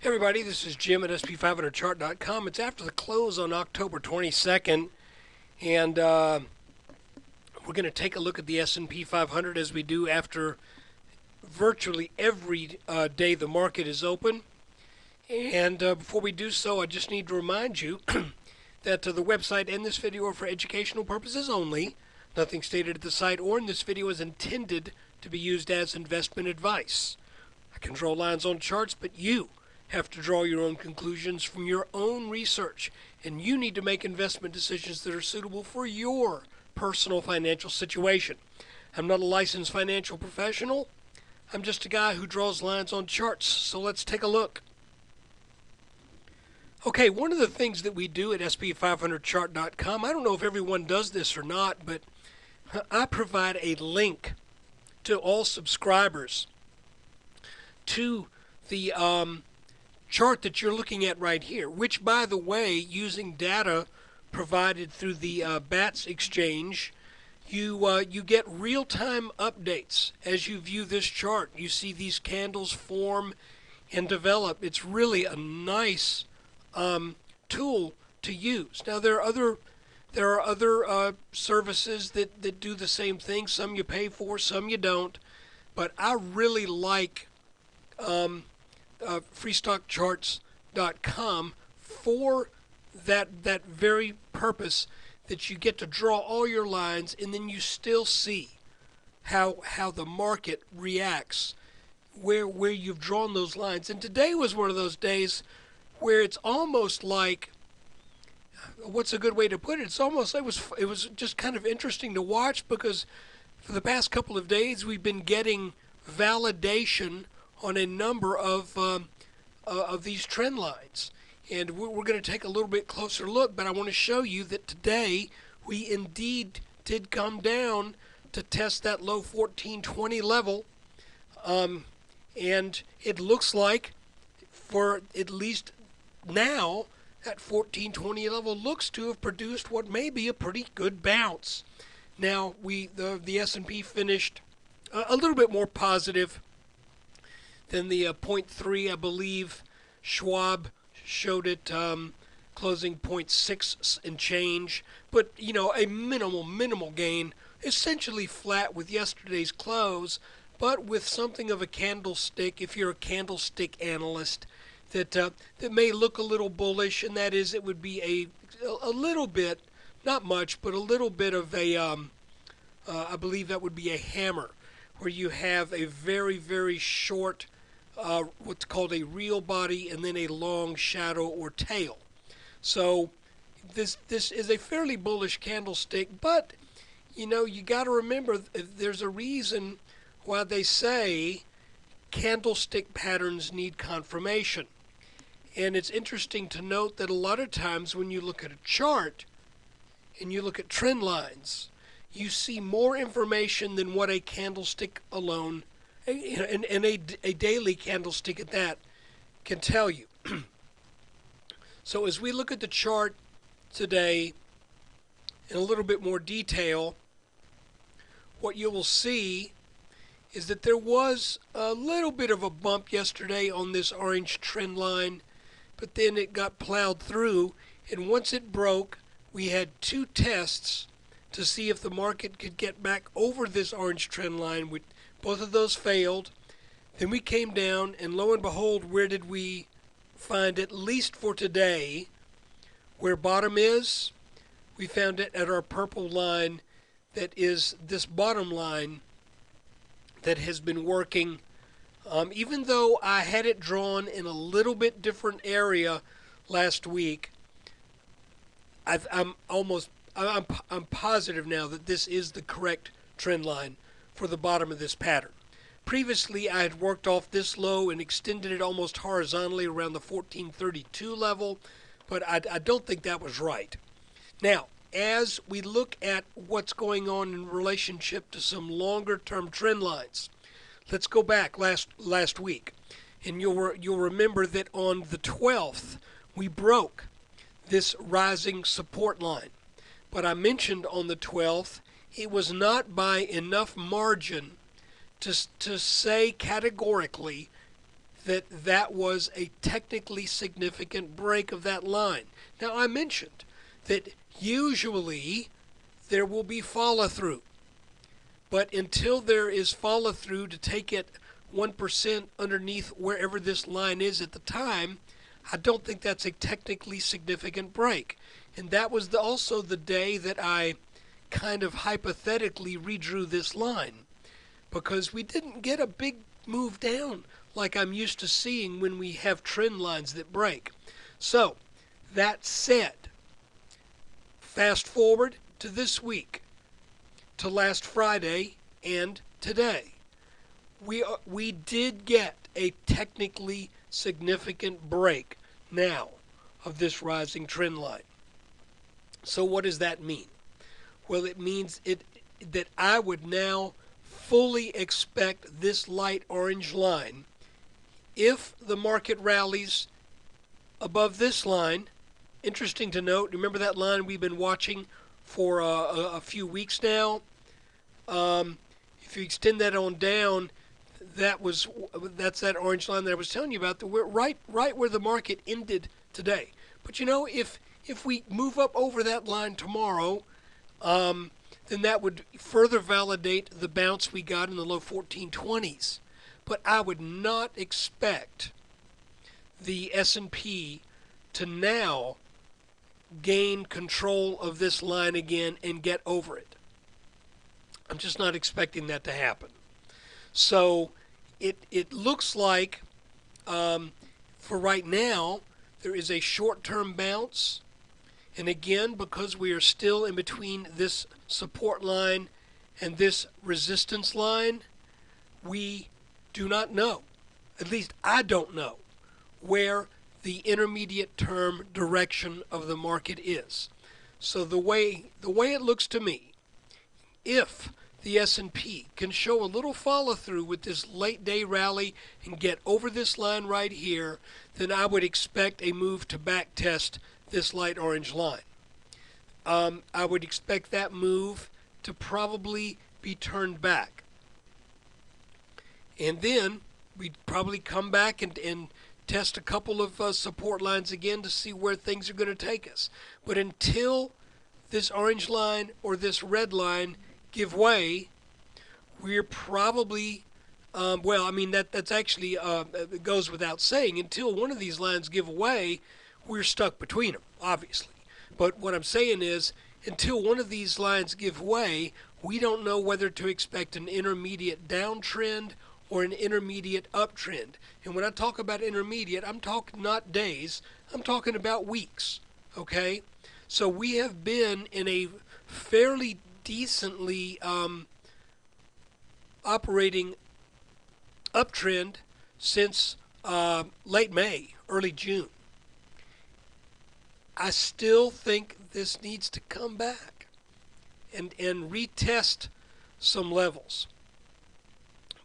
Hey everybody, this is Jim at SP500chart.com. It's after the close on October 22nd, and we're going to take a look at the S&P 500 as we do after virtually every day the market is open. And before we do so, I just need to remind you that the website and this video are for educational purposes only. Nothing stated at the site or in this video is intended to be used as investment advice. I can draw lines on charts, but you have to draw your own conclusions from your own research, and you need to make investment decisions that are suitable for your personal financial situation. I'm not a licensed financial professional. I'm just a guy who draws lines on charts. So let's take a look. Okay, one of the things that we do at SP500chart.com, I don't know if everyone does this or not, but I provide a link to all subscribers to the chart that you're looking at right here, which, by the way, using data provided through the BATS exchange, you get real-time updates as you view this chart. You see these candles form and develop. It's really a nice tool to use. Now there are other services that do the same thing. Some you pay for, some you don't. But I really like freestockcharts.com for that very purpose, that you get to draw all your lines and then you still see how the market reacts where you've drawn those lines. And today was one of those days where it's almost like, what's a good way to put it? It's almost, it was just kind of interesting to watch, because for the past couple of days we've been getting validation on a number of these trend lines. And we're going to take a little bit closer look, but I want to show you that today we indeed did come down to test that low 1420 level. And it looks like, for at least now, that 1420 level looks to have produced what may be a pretty good bounce. Now, the S&P finished a little bit more positive than the 0.3, I believe. Schwab showed it closing 0.6 and change, but a minimal gain, essentially flat with yesterday's close, but with something of a candlestick, if you're a candlestick analyst, that may look a little bullish, and that is, it would be a little bit, not much, but a little bit of a, I believe that would be a hammer, where you have a very short, what's called a real body, and then a long shadow or tail. So this is a fairly bullish candlestick, but you got to remember there's a reason why they say candlestick patterns need confirmation. And it's interesting to note that a lot of times when you look at a chart and you look at trend lines, you see more information than what a candlestick alone, and a daily candlestick at that, can tell you. So as we look at the chart today in a little bit more detail, what you will see is that there was a little bit of a bump yesterday on this orange trend line, but then it got plowed through, and once it broke, we had two tests to see if the market could get back over this orange trend line. Both of those failed. Then we came down, and lo and behold, where did we find, at least for today, where bottom is? We found it at our purple line, that is this bottom line that has been working. Even though I had it drawn in a little bit different area last week, I'm positive now that this is the correct trend line for the bottom of this pattern. Previously, I had worked off this low and extended it almost horizontally around the 1432 level, but I don't think that was right. Now, as we look at what's going on in relationship to some longer-term trend lines, let's go back last week, and you'll remember that on the 12th we broke this rising support line. But I mentioned on the 12th it was not by enough margin to say categorically that was a technically significant break of that line. Now, I mentioned that usually there will be follow-through, but until there is follow-through to take it 1% underneath wherever this line is at the time, I don't think that's a technically significant break. And that was also the day that I kind of hypothetically redrew this line, because we didn't get a big move down like I'm used to seeing when we have trend lines that break. So, that said, fast forward to this week, to last Friday and today. We did get a technically significant break now of this rising trend line. So what does that mean? Well, it means that I would now fully expect this light orange line, if the market rallies above this line. Interesting to note, remember that line we've been watching for a few weeks now? If you extend that on down, that's that orange line that I was telling you about. We're right where the market ended today. But you know, if we move up over that line tomorrow, then that would further validate the bounce we got in the low 1420s. But I would not expect the S&P to now gain control of this line again and get over it. I'm just not expecting that to happen. So it looks like, for right now, there is a short-term bounce. And again, because we are still in between this support line and this resistance line, we do not know, at least I don't know, where the intermediate term direction of the market is. So the way it looks to me, if the S&P can show a little follow-through with this late day rally and get over this line right here, then I would expect a move to back test this light orange line. I would expect that move to probably be turned back. And then we'd probably come back and test a couple of support lines again to see where things are going to take us. But until this orange line or this red line give way, we're probably, that's actually, it goes without saying, until one of these lines give way, we're stuck between them, obviously. But what I'm saying is, until one of these lines give way, we don't know whether to expect an intermediate downtrend or an intermediate uptrend. And when I talk about intermediate, I'm talking not days, I'm talking about weeks, okay? So we have been in a fairly decently operating uptrend since late May, early June. I still think this needs to come back and retest some levels.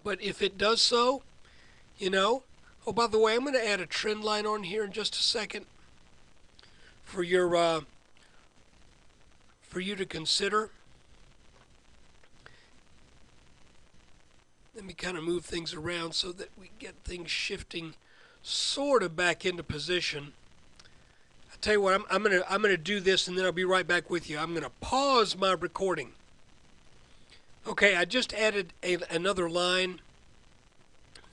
But if it does so, oh, by the way, I'm going to add a trend line on here in just a second for you to consider. Let me kind of move things around so that we get things shifting sort of back into position. I'll tell you what, I'm gonna do this and then I'll be right back with you. I'm gonna pause my recording. Okay, I just added another line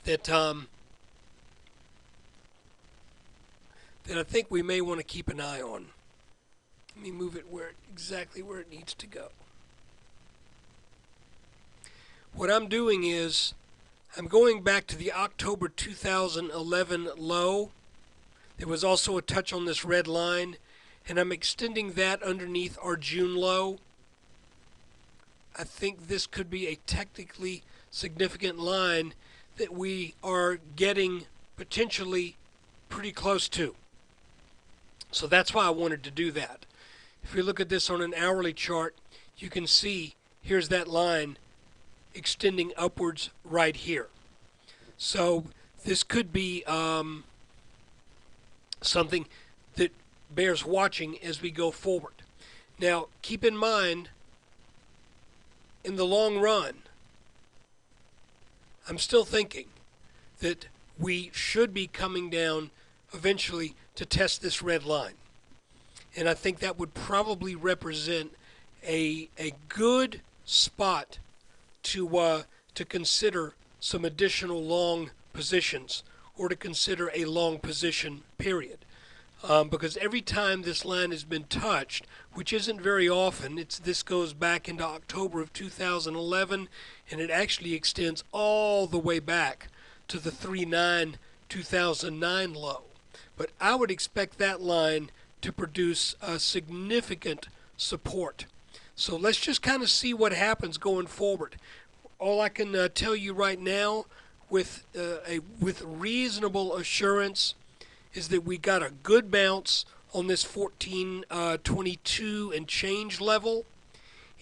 that I think we may want to keep an eye on. Let me move it exactly where it needs to go. What I'm doing is I'm going back to the October 2011 low. There was also a touch on this red line, and I'm extending that underneath our June low. I think this could be a technically significant line that we are getting potentially pretty close to. So that's why I wanted to do that. If we look at this on an hourly chart, you can see here's that line extending upwards right here. So this could be something that bears watching as we go forward. Now, keep in mind, in the long run, I'm still thinking that we should be coming down eventually to test this red line. And I think that would probably represent a good spot to consider some additional long positions, or to consider a long position period. Because every time this line has been touched, which isn't very often, this goes back into October of 2011, and it actually extends all the way back to the 3/9/2009 low. But I would expect that line to produce a significant support. So let's just kind of see what happens going forward. All I can tell you right now with reasonable assurance is that we got a good bounce on this 1422 and change level.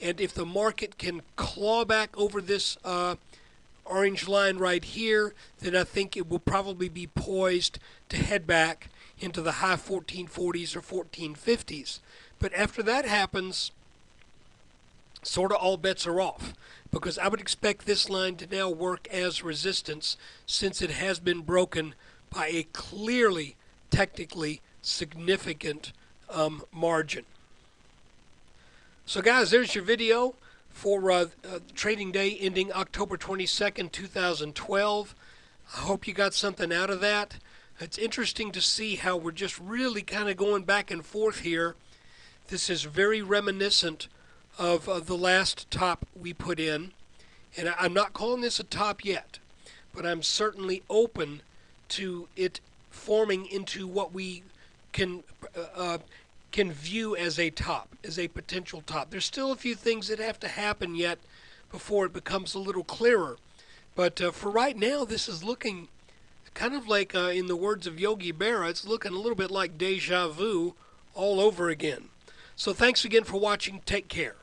And if the market can claw back over this orange line right here, then I think it will probably be poised to head back into the high 1440s or 1450s. But after that happens, sort of all bets are off, because I would expect this line to now work as resistance, since it has been broken by a clearly technically significant margin. So guys, there's your video for trading day ending October 22nd, 2012. I hope you got something out of that. It's interesting to see how we're just really kind of going back and forth here. This is very reminiscent of the last top we put in. And I'm not calling this a top yet, but I'm certainly open to it forming into what we can view as a top, as a potential top. There's still a few things that have to happen yet before it becomes a little clearer. But for right now, this is looking kind of like, in the words of Yogi Berra, it's looking a little bit like deja vu all over again. So thanks again for watching. Take care.